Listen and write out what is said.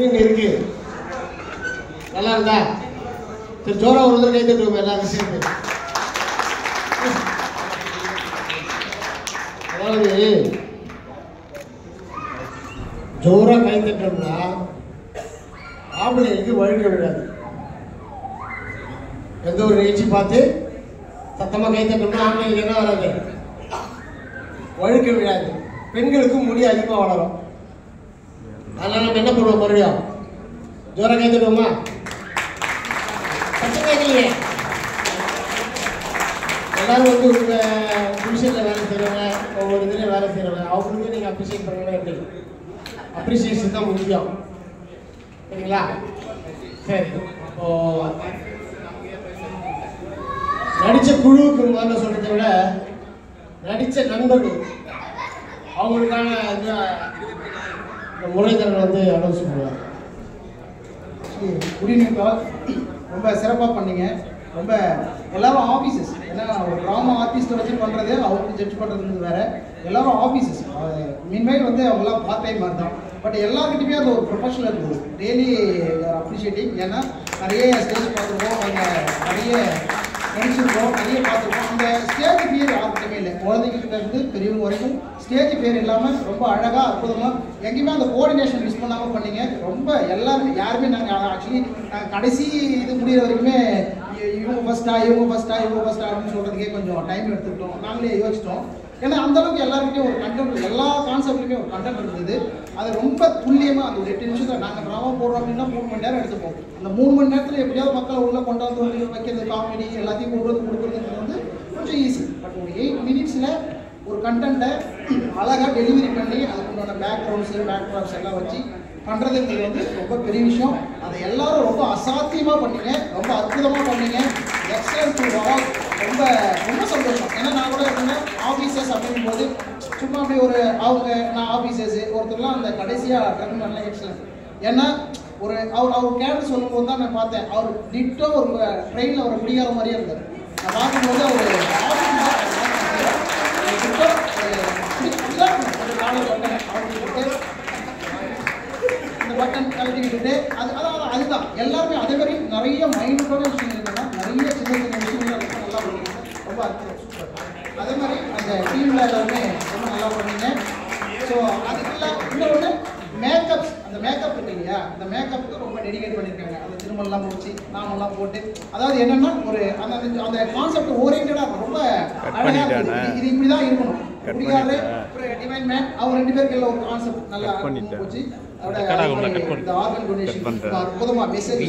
இருக்கு நல்லா இருந்தா சரி ஜோரா ஒரு தடவை கை தட்டுவோம் எல்லாரும் சேர்ந்து. அதாவது ஜோரா கை தட்டோம்னா ஆம்பளைக்கு வழுக்க விடாது. எந்த ஒரு நிகழ்ச்சி பார்த்து சத்தமா கை தட்டோம்னா ஆம்பளைக்கு என்ன வராது, வழுக்க விடாது. பெண்களுக்கும் முடி அதிகமாக வளரும். அதனால நம்ம என்ன பண்ணுவோம், மறுபடியும் ஜோரா கை தட்டுவோமா? சத்தம் கேட்கலையே. எல்லாரும் வந்து உங்க டிவிஷன்ல வேலை செய்யறவங்க, ஒவ்வொரு இதுலையும் வேலை செய்யறவங்க, அவங்களுக்கு நீங்க அப்ரிசியேட் பண்ணணும். எப்படி அப்ரிசியேஷன் தான் முக்கியம், சரிங்களா? சரி, இப்போ நடிச்ச குழுவுக்கு முதல்ல சொல்றதை விட நடிச்ச நண்பர்கள் அவங்களுக்கான முறைதரன் வந்து அனௌன்ஸ் பண்ணுவாங்க. குட் ஈவினிங் கால். ரொம்ப சிறப்பாக பண்ணீங்க. ரொம்ப எல்லாரும் ஆஃபீஸஸ், ஏன்னா ஒரு ட்ராமா ஆர்டிஸ்ட்டை வச்சு பண்ணுறது அவருக்கு ஜட்ஜ் பண்ணுறதுங்கிறது வேறு. எல்லாரும் ஆஃபீஸஸ் மீன்மைல் வந்து அவங்களாம் பார்ட் டைம் மாதிரி தான். பட் எல்லாருக்கிட்டையுமே அந்த ஒரு ப்ரொஃபஷனல் இருக்குது. Daily appreciating. ஏன்னா நிறைய ஸ்டேஜ் பார்த்துருக்கோம், அவங்க நிறைய நடிச்சிருக்கோம், நிறைய பார்த்துருக்கோம். அந்த ஸ்டேஜ் பேர் யாருக்கிட்டையுமே இல்லை. குழந்தைகிட்ட இருந்து பெரியவங்க வரைக்கும் ஸ்டேஜ் பேர் இல்லாமல் ரொம்ப அழகாக அற்புதமாக எங்கேயுமே அந்த கோஆர்டினேஷன் மிஸ் பண்ணாமல் பண்ணீங்க. ரொம்ப எல்லாருமே யாருமே நாங்கள் ஆக்சுவலி கடைசி இது முடிகிற வரைக்குமே இவங்க ஃபஸ்ட்டா அப்படின்னு சொல்கிறதுக்கே கொஞ்சம் டைம் எடுத்துக்கிட்டோம். நாங்களே யோசிச்சிட்டோம். ஏன்னா அந்தளவுக்கு எல்லாருக்கிட்டையும் ஒரு கண்டென்ட், எல்லா கான்செப்ட்லையுமே ஒரு கண்டென்ட் இருந்தது. அது ரொம்ப துல்லியமாக அந்த ஒரு 8 நிமிஷத்தில் நாங்கள் ட்ராமா போடுறோம் அப்படின்னா 3 மணி நேரம் எடுத்துப்போம். அந்த 3 மணி நேரத்தில் எப்படியாவது மக்களை உள்ளே கொண்டாந்து வைக்கிறது, காமெடி எல்லாத்தையும் கொடுக்குறதுங்கிறது வந்து கொஞ்சம் ஈஸி. பட் ஒரு 8 மினிட்ஸில் ஒரு கண்டென்ட்டை அழகாக டெலிவரி பண்ணி அதுக்குண்டான பேக்ரவுண்ட்ஸு பேக்ராப்ஸ் எல்லாம் வச்சு பண்ணுறதுங்கிறது வந்து ரொம்ப பெரிய விஷயம். அதை எல்லாரும் ரொம்ப அசாத்தியமாக பண்ணீங்க, ரொம்ப அற்புதமாக பண்ணீங்க. Excellent to all. ரொம்ப ரொம்ப சந்தோஷம். ஏன்னா நான் கூட எப்படின்னா ஆஃபீஸர்ஸ் அப்படிங்கும் போது சும்மா அப்படியே ஒரு நான் ஆஃபீஸர்ஸு ஒருத்தர்லாம் அந்த கடைசியாக ட்ரெயின் பண்ணல. எக்ஸலன்ட். ஏன்னா ஒரு அவர் கேரக்டர் சொல்லும் போது தான் நான் பார்த்தேன், அவர் டிட்டோ ஒரு ட்ரெயினில் அவர் குடிக்கார மாதிரியே இருந்தார். நான் பார்க்கும்போது அவர் பட்டன் கழட்டி விட்டுட்டு அதுதான் எல்லாருமே அதே மாதிரி நிறைய மைனூட்டான விஷயங்கள் என்னன்னா நிறைய சின்ன சின்ன விஷயங்கள் நல்லா பண்ணீங்க. ரொம்ப அற்புதம், சூப்பர். அதே மாதிரி அந்த டீமில் எல்லாருமே ரொம்ப நல்லா பண்ணீங்க. ஸோ அதுக்கெல்லாம் இன்னொன்று மேக்கப்ஸ், அந்த மேக்கப் இருக்கு இல்லையா, அந்த மேக்கப்புக்கு ரொம்ப டெடிகேட் பண்ணியிருக்காங்க. அந்த திருமணம்லாம் முடிச்சு நாமெல்லாம் போட்டு, அதாவது என்னென்னா ஒரு அந்த கான்செப்ட் ஓரியன்டாக ரொம்ப அழகாக இருக்குது. இது இப்படி தான் இருக்கணும். முடியாது ஒரு டிவைன் மேன் அவர் 2 பேருக்கு ஒரு கான்செப்ட் நல்லா போச்சு. அதோட இந்த ஆர்கன் டொனேஷன் அற்புதமாக மெசேஜ்